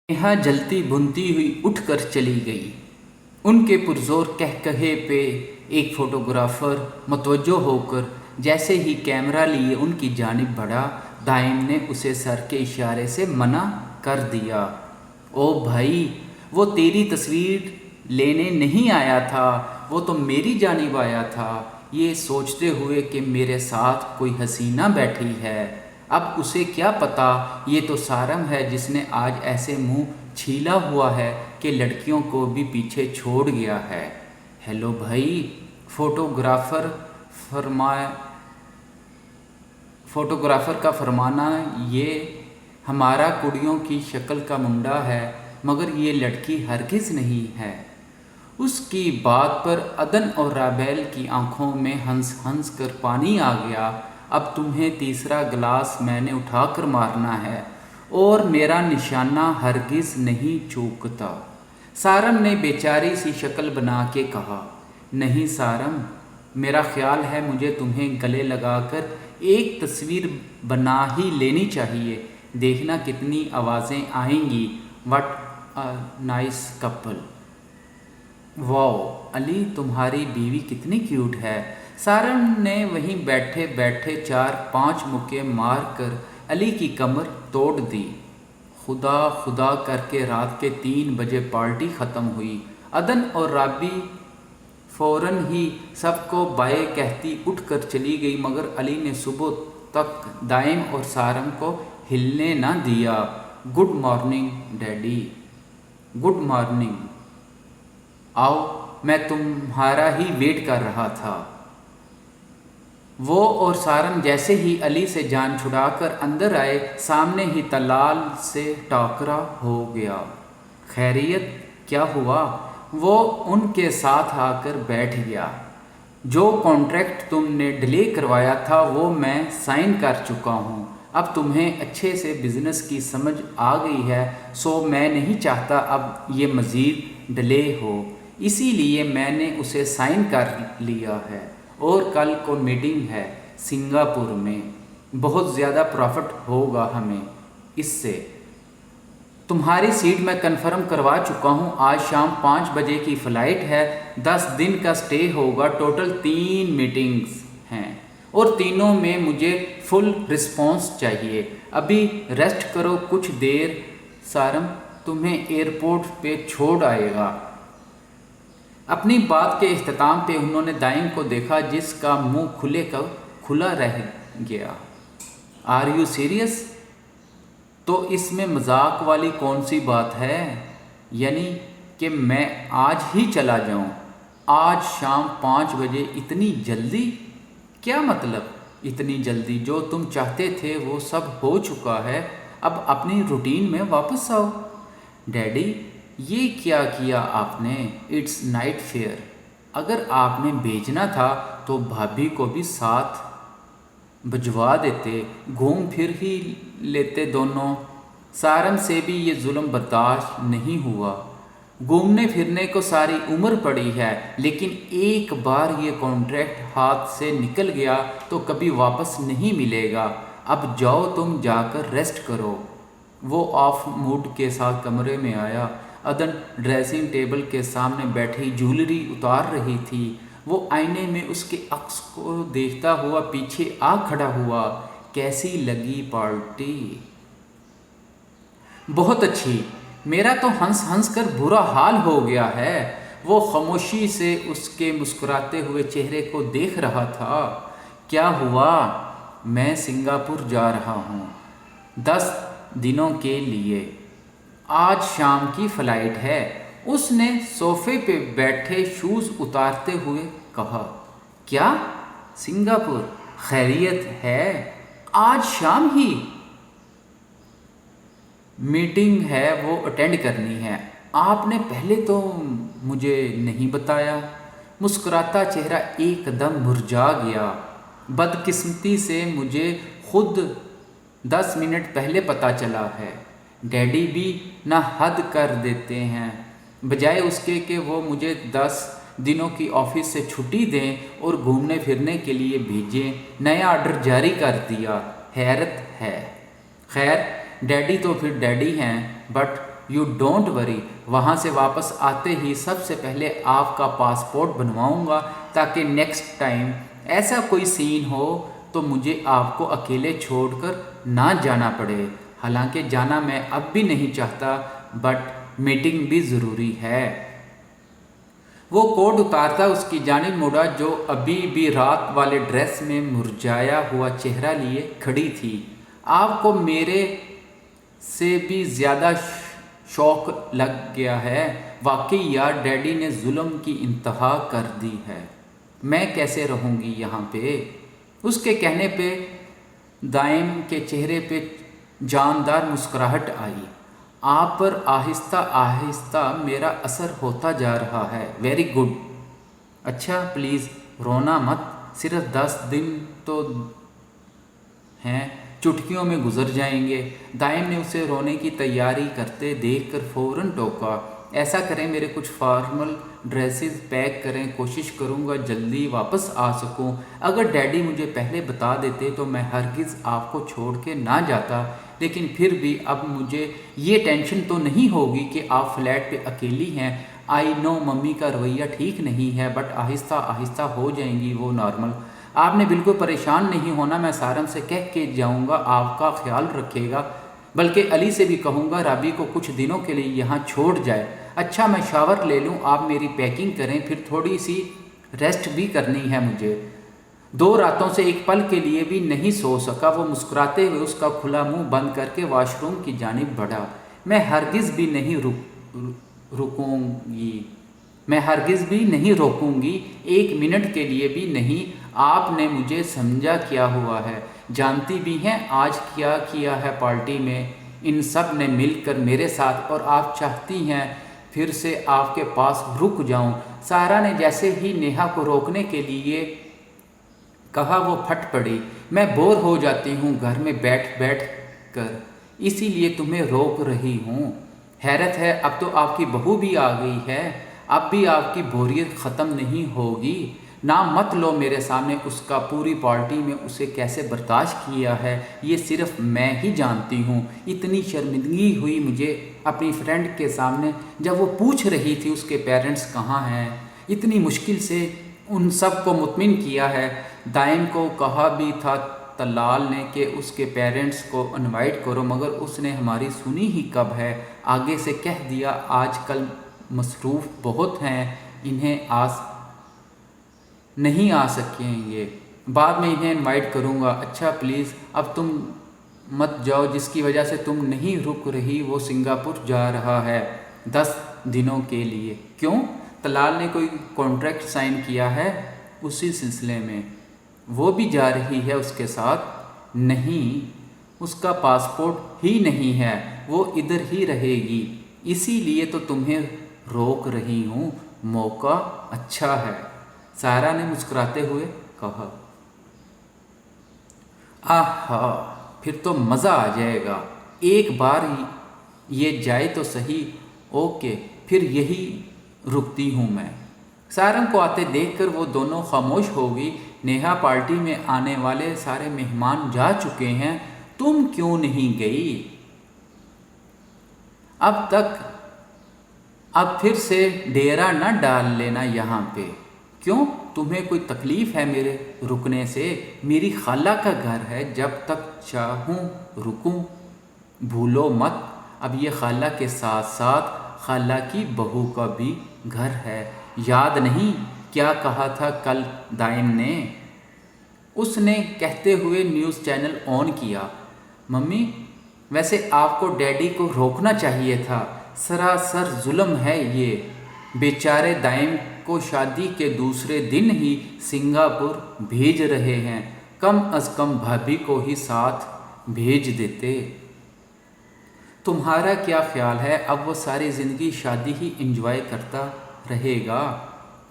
नेहा जलती भुनती हुई उठकर चली गई। उनके पुरजोर कहकहे पे एक फोटोग्राफर मतवज्जो होकर जैसे ही कैमरा लिए उनकी जानिब बढ़ा, दाइम ने उसे सर के इशारे से मना कर दिया। ओ भाई, वो तेरी तस्वीर लेने नहीं आया था, वो तो मेरी जानिब आया था, ये सोचते हुए कि मेरे साथ कोई हसीना बैठी है। अब उसे क्या पता, ये तो सारम है जिसने आज ऐसे मुंह छीला हुआ है कि लड़कियों को भी पीछे छोड़ गया है। हेलो भाई, फोटोग्राफर फोटोग्राफर का फरमाना ये हमारा कुड़ियों की शक्ल का मुंडा है, मगर ये लड़की हरगिज़ नहीं है। उसकी बात पर अदन और राबेल की आंखों में हंस हंस कर पानी आ गया। अब तुम्हें तीसरा गिलास मैंने उठाकर मारना है और मेरा निशाना हरगिज़ नहीं चूकता। सारम ने बेचारी सी शक्ल बना के कहा, नहीं सारम, मेरा ख्याल है मुझे तुम्हें गले लगाकर एक तस्वीर बना ही लेनी चाहिए। देखना कितनी आवाज़ें आएंगी। What a nice couple. Wow Ali, तुम्हारी बीवी कितनी क्यूट है। सारम ने वहीं बैठे बैठे 4-5 मुक्के मार कर अली की कमर तोड़ दी। खुदा खुदा करके रात के 3 बजे पार्टी ख़त्म हुई। अदन और राबी फ़ौरन ही सबको बाय कहती उठकर चली गई, मगर अली ने सुबह तक दाइम और सारम को हिलने ना दिया। Good morning daddy. Good morning. आओ, मैं तुम्हारा ही वेट कर रहा था। वो और सारम जैसे ही अली से जान छुड़ाकर अंदर आए, सामने ही तलाल से टाकरा हो गया। खैरियत, क्या हुआ? वो उनके साथ आकर बैठ गया। जो कॉन्ट्रैक्ट तुमने डिले करवाया था वो मैं साइन कर चुका हूँ। अब तुम्हें अच्छे से बिज़नेस की समझ आ गई है, सो मैं नहीं चाहता अब ये मज़ीद डिले हो, इसीलिए मैंने उसे साइन कर लिया है। और कल को मीटिंग है सिंगापुर में, बहुत ज़्यादा प्रॉफिट होगा हमें इससे। तुम्हारी सीट मैं कंफर्म करवा चुका हूँ। आज शाम 5 बजे की फ़्लाइट है। 10 दिन का स्टे होगा। टोटल 3 मीटिंग्स हैं और तीनों में मुझे फुल रिस्पॉन्स चाहिए। अभी रेस्ट करो कुछ देर, सारम तुम्हें एयरपोर्ट पे छोड़ आएगा। अपनी बात के इख्तिताम पे उन्होंने दाइम को देखा, जिसका मुंह खुला रह गया। Are you serious? तो इसमें मजाक वाली कौन सी बात है? यानी कि मैं आज ही चला जाऊं? आज शाम 5 बजे? इतनी जल्दी? क्या मतलब इतनी जल्दी? जो तुम चाहते थे वो सब हो चुका है, अब अपनी रूटीन में वापस आओ। डैडी, ये क्या किया आपने? It's night fair. अगर आपने भेजना था तो भाभी को भी साथ भिजवा देते, घूम फिर ही लेते दोनों। सारम से भी ये जुल्म बर्दाश्त नहीं हुआ। घूमने फिरने को सारी उम्र पड़ी है, लेकिन एक बार ये कॉन्ट्रैक्ट हाथ से निकल गया तो कभी वापस नहीं मिलेगा। अब जाओ, तुम जाकर रेस्ट करो। वो ऑफ मूड के साथ कमरे में आया। अदन ड्रेसिंग टेबल के सामने बैठी ज्वेलरी उतार रही थी। वो आईने में उसके अक्स को देखता हुआ पीछे आ खड़ा हुआ। कैसी लगी पार्टी? बहुत अच्छी। मेरा तो हंस हंस कर बुरा हाल हो गया है। वो खामोशी से उसके मुस्कुराते हुए चेहरे को देख रहा था। क्या हुआ? मैं सिंगापुर जा रहा हूँ 10 दिनों के लिए। आज शाम की फ़्लाइट है। उसने सोफे पे बैठे शूज़ उतारते हुए कहा। क्या? सिंगापुर? खैरियत है? आज शाम ही मीटिंग है, वो अटेंड करनी है। आपने पहले तो मुझे नहीं बताया। मुस्कुराता चेहरा एकदम मुरझा गया। बदकिस्मती से मुझे खुद 10 मिनट पहले पता चला है। डैडी भी ना हद कर देते हैं। बजाय उसके कि वो मुझे 10 दिनों की ऑफिस से छुट्टी दें और घूमने फिरने के लिए भेजें, नया ऑर्डर जारी कर दिया। हैरत है। खैर, डैडी तो फिर डैडी हैं, बट یو ڈونٹ وری، وہاں سے واپس آتے ہی سب سے پہلے آپ کا پاسپورٹ بنواؤں گا تاکہ نیکسٹ ٹائم ایسا کوئی سین ہو تو مجھے آپ کو اکیلے چھوڑ کر نہ جانا پڑے۔ حالانکہ جانا میں اب بھی نہیں چاہتا، بٹ میٹنگ بھی ضروری ہے۔ وہ کوٹ اتارتا اس کی جانب مڑا جو ابھی بھی رات والے ڈریس میں مرجھایا ہوا چہرہ لیے کھڑی تھی۔ آپ کو میرے سے بھی زیادہ شوق لگ گیا ہے، واقعی یار ڈیڈی نے ظلم کی انتہا کر دی ہے، میں کیسے رہوں گی یہاں پہ؟ اس کے کہنے پہ دائم کے چہرے پہ جاندار مسکراہٹ آئی۔ آپ پر آہستہ آہستہ میرا اثر ہوتا جا رہا ہے، ویری گڈ۔ اچھا پلیز رونا مت، صرف 10 دن تو ہیں، چٹکیوں میں گزر جائیں گے۔ دائم نے اسے رونے کی تیاری کرتے دیکھ کر فوراً ٹوکا۔ ایسا کریں میرے کچھ فارمل ڈریسز پیک کریں، کوشش کروں گا جلدی واپس آ سکوں۔ اگر ڈیڈی مجھے پہلے بتا دیتے تو میں ہرگز آپ کو چھوڑ کے نہ جاتا، لیکن پھر بھی اب مجھے یہ ٹینشن تو نہیں ہوگی کہ آپ فلیٹ پہ اکیلی ہیں۔ آئی نو ممی کا رویہ ٹھیک نہیں ہے، بٹ آہستہ آہستہ ہو جائیں گی وہ نارمل۔ آپ نے بالکل پریشان نہیں ہونا، میں سارم سے کہہ کے جاؤں گا آپ کا خیال رکھے گا، بلکہ علی سے بھی کہوں گا رابی کو کچھ دنوں کے لیے یہاں چھوڑ جائے۔ اچھا میں شاور لے لوں، آپ میری پیکنگ کریں، پھر تھوڑی سی ریسٹ بھی کرنی ہے مجھے۔ 2 راتوں سے ایک پل کے لیے بھی نہیں سو سکا۔ وہ مسکراتے ہوئے اس کا کھلا منہ بند کر کے واش روم کی جانب بڑھا۔ میں ہرگز بھی نہیں رکوں گی، میں ہرگز بھی نہیں روکوں گی، 1 منٹ کے لیے بھی نہیں۔ آپ نے مجھے سمجھا کیا ہوا ہے، جانتی بھی ہیں آج کیا کیا ہے پارٹی میں ان سب نے مل کر میرے ساتھ، اور آپ چاہتی ہیں پھر سے آپ کے پاس رک جاؤں؟ سارا نے جیسے ہی نیہا کو روکنے کے لیے کہا وہ پھٹ پڑی۔ میں بور ہو جاتی ہوں گھر میں بیٹھ بیٹھ کر، اسی لیے تمہیں روک رہی ہوں۔ حیرت ہے اب تو آپ کی بہو بھی آ گئی ہے، اب بھی آپ کی بوریت ختم نہیں ہوگی؟ نام مت لو میرے سامنے اس کا، پوری پارٹی میں اسے کیسے برداشت کیا ہے یہ صرف میں ہی جانتی ہوں۔ اتنی شرمندگی ہوئی مجھے اپنی فرینڈ کے سامنے جب وہ پوچھ رہی تھی اس کے پیرنٹس کہاں ہیں۔ اتنی مشکل سے ان سب کو مطمئن کیا ہے۔ دائم کو کہا بھی تھا طلال نے کہ اس کے پیرنٹس کو انوائٹ کرو، مگر اس نے ہماری سنی ہی کب ہے۔ آگے سے کہہ دیا آج کل مصروف بہت ہیں، انہیں نہیں آ سکیں گے، بعد میں انہیں انوائٹ کروں گا۔ اچھا پلیز اب تم مت جاؤ، جس کی وجہ سے تم نہیں رک رہی وہ سنگاپور جا رہا ہے 10 دنوں کے لیے۔ کیوں؟ طلال نے کوئی کانٹریکٹ سائن کیا ہے؟ اسی سلسلے میں وہ بھی جا رہی ہے اس کے ساتھ؟ نہیں، اس کا پاسپورٹ ہی نہیں ہے، وہ ادھر ہی رہے گی، اسی لیے تو تمہیں روک رہی ہوں۔ موقع اچھا ہے، سارا نے مسکراتے ہوئے کہا۔ آہا، پھر تو مزہ آ جائے گا، ایک بار یہ جائے تو صحیح۔ اوکے پھر یہی رکتی ہوں میں۔ سارنگ کو آتے دیکھ کر وہ دونوں خاموش ہو گئی۔ نیہا پارٹی میں آنے والے سارے مہمان جا چکے ہیں، تم کیوں نہیں گئی اب تک؟ اب پھر سے ڈیرا نہ ڈال لینا یہاں پہ۔ کیوں؟ تمہیں کوئی تکلیف ہے میرے رکنے سے؟ میری خالہ کا گھر ہے، جب تک چاہوں رکوں، بھولو مت۔ اب یہ خالہ کے ساتھ ساتھ خالہ کی بہو کا بھی گھر ہے، یاد نہیں کیا کہا تھا کل دائم نے؟ اس نے کہتے ہوئے نیوز چینل آن کیا۔ ممی ویسے آپ کو ڈیڈی کو روکنا چاہیے تھا، سراسر ظلم ہے یہ، بیچارے دائم کو شادی کے دوسرے دن ہی سنگاپور بھیج رہے ہیں، کم از کم بھابھی کو ہی ساتھ بھیج دیتے۔ تمہارا کیا خیال ہے اب وہ ساری زندگی شادی ہی انجوائے کرتا رہے گا؟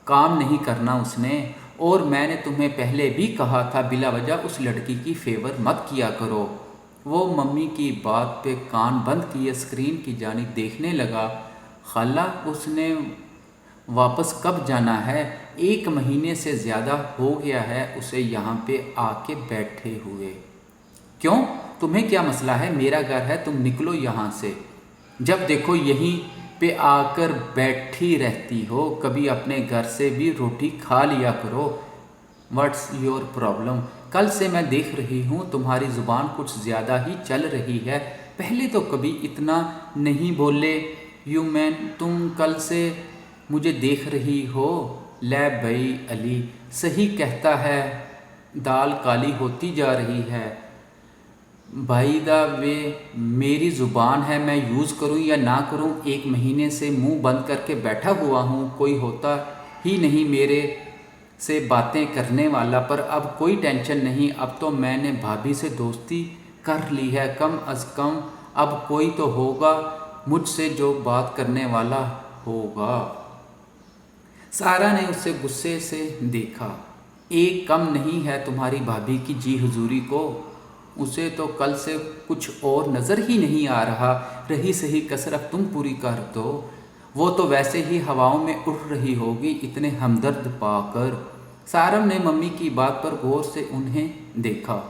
کام نہیں کرنا اس نے، اور میں نے تمہیں پہلے بھی کہا تھا بلا وجہ اس لڑکی کی فیور مت کیا کرو۔ وہ ممی کی بات پہ کان بند کیے اسکرین کی جانب دیکھنے لگا۔ خالہ اس نے واپس کب جانا ہے؟ 1 مہینے سے زیادہ ہو گیا ہے اسے یہاں پہ آ کے بیٹھے ہوئے۔ کیوں؟ تمہیں کیا مسئلہ ہے؟ میرا گھر ہے، تم نکلو یہاں سے۔ जब देखो यहीं पे आकर बैठी रहती हो, कभी अपने घर से भी रोटी खा लिया करो। What's your problem? कल से मैं देख रही हूँ तुम्हारी ज़ुबान कुछ ज़्यादा ही चल रही है, पहले तो कभी इतना नहीं बोले। यू मैन, तुम कल से मुझे देख रही हो? ले भाई अली सही कहता है, दाल काली होती जा रही है। बाई द वे, मेरी ज़ुबान है, मैं यूज़ करूं या ना करूं, 1 महीने से मुंह बंद करके बैठा हुआ हूं, कोई होता ही नहीं मेरे से बातें करने वाला। पर अब कोई टेंशन नहीं, अब तो मैंने भाभी से दोस्ती कर ली है, कम अज़ कम अब कोई तो होगा मुझसे जो बात करने वाला होगा। सारा ने उसे गुस्से से देखा। एक कम नहीं है तुम्हारी भाभी की जी हुजूरी को, उसे तो कल से कुछ और नज़र ही नहीं आ रहा। रही सही कसर अब तुम पूरी कर दो, वो तो वैसे ही हवाओं में उड़ रही होगी इतने हमदर्द पाकर। सारम ने मम्मी की बात पर गौर से उन्हें देखा।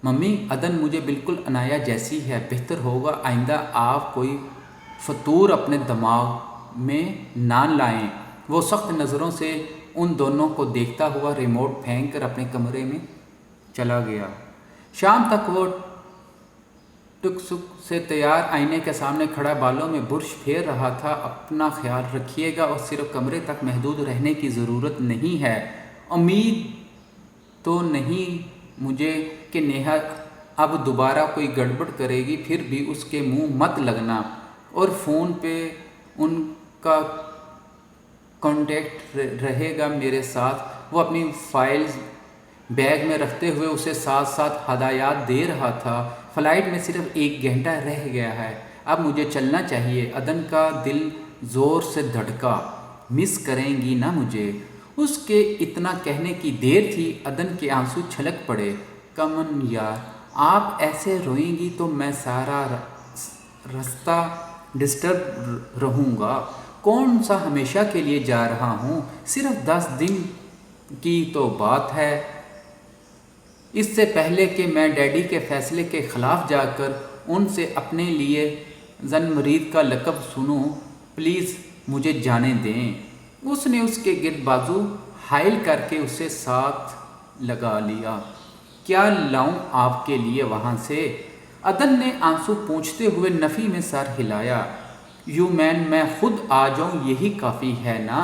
मम्मी, अदन मुझे बिल्कुल अनाया जैसी है, बेहतर होगा आइंदा आप कोई फतूर अपने दिमाग में ना लाएं। वो सख्त नज़रों से उन दोनों को देखता हुआ रिमोट फेंक कर अपने कमरे में चला गया। शाम तक वो टुकसुक से तैयार आईने के सामने खड़ा बालों में बुर्श फेर रहा था। अपना ख्याल रखिएगा और सिर्फ कमरे तक महदूद रहने की ज़रूरत नहीं है। उम्मीद तो नहीं मुझे कि नेहा अब दोबारा कोई गड़बड़ करेगी, फिर भी उसके मुंह मत लगना। और फ़ोन पे उनका कांटेक्ट रहेगा मेरे साथ। वो अपनी फाइल्स बैग में रखते हुए उसे साथ साथ हदायत दे रहा था। फ़्लाइट में सिर्फ 1 घंटा रह गया है, अब मुझे चलना चाहिए। अदन का दिल ज़ोर से धड़का। मिस करेंगी ना मुझे? उसके इतना कहने की देर थी, अदन के आंसू छलक पड़े। कमन यार, आप ऐसे रोएंगी तो मैं सारा रास्ता डिस्टर्ब रहूँगा। कौन सा हमेशा के लिए जा रहा हूँ, सिर्फ 10 दिन की तो बात है। इससे पहले कि मैं डैडी के फ़ैसले के ख़िलाफ़ जाकर उनसे अपने लिए ज़न-मरीद का लक़ब सुनूं, प्लीज़ मुझे जाने दें। उसने उसके गिर्द बाजू हाइल करके उसे साथ लगा लिया। क्या लाऊं आपके लिए वहाँ से? अदन ने आंसू पोंछते हुए नफ़ी में सर हिलाया। यू मैन, मैं खुद आ जाऊं यही काफ़ी है ना?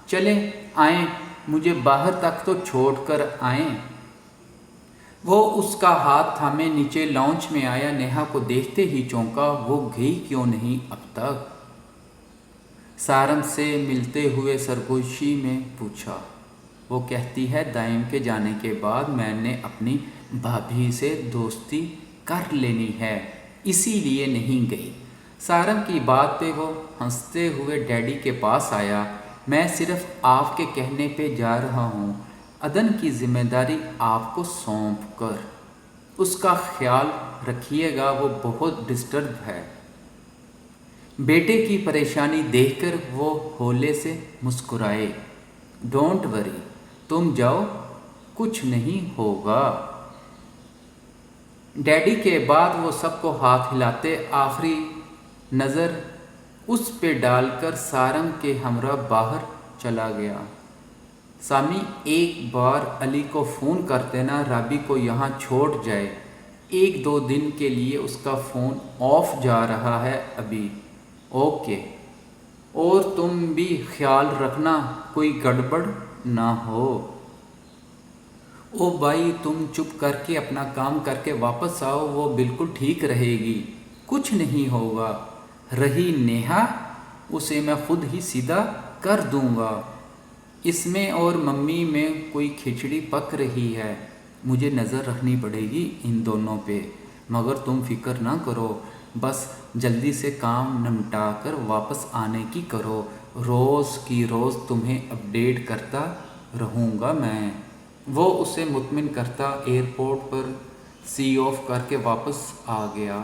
चलें आएँ, मुझे बाहर तक तो छोड़ कर आएँ। वो उसका हाथ थामे नीचे लॉन्च में आया। नेहा को देखते ही चौंका, वो गई क्यों नहीं अब तक? सारम से मिलते हुए सरगोशी में पूछा। वो कहती है दाइम के जाने के बाद मैंने अपनी भाभी से दोस्ती कर लेनी है, इसीलिए नहीं गई। सारम की बात पे वो हंसते हुए डैडी के पास आया। मैं सिर्फ आपके कहने पे जा रहा हूँ, अदन की जिम्मेदारी आपको सौंप कर उसका ख्याल रखिएगा, वो बहुत डिस्टर्ब है। बेटे की परेशानी देखकर वो होले से मुस्कुराए। डोंट वरी, तुम जाओ, कुछ नहीं होगा। डैडी के बाद वो सबको हाथ हिलाते आखिरी नज़र उस पे डालकर सारंग के हमरा बाहर चला गया। सामी, एक बार अली को फ़ोन कर देना, राबी को यहाँ छोड़ जाए। 1-2 दिन के लिए उसका फ़ोन ऑफ जा रहा है अभी। ओके, और तुम भी ख्याल रखना कोई गड़बड़ ना हो। ओ भाई, तुम चुप करके अपना काम करके वापस आओ, वो बिल्कुल ठीक रहेगी, कुछ नहीं होगा। रही नेहा, उसे मैं खुद ही सीधा कर दूंगा। इसमें और मम्मी में कोई खिचड़ी पक रही है, मुझे नज़र रखनी पड़ेगी इन दोनों पे। मगर तुम फिक्र ना करो, बस जल्दी से काम निपटा कर वापस आने की करो। रोज़ की रोज़ तुम्हें अपडेट करता रहूँगा मैं। वो उसे मुतमिन करता एयरपोर्ट पर सी ऑफ करके वापस आ गया।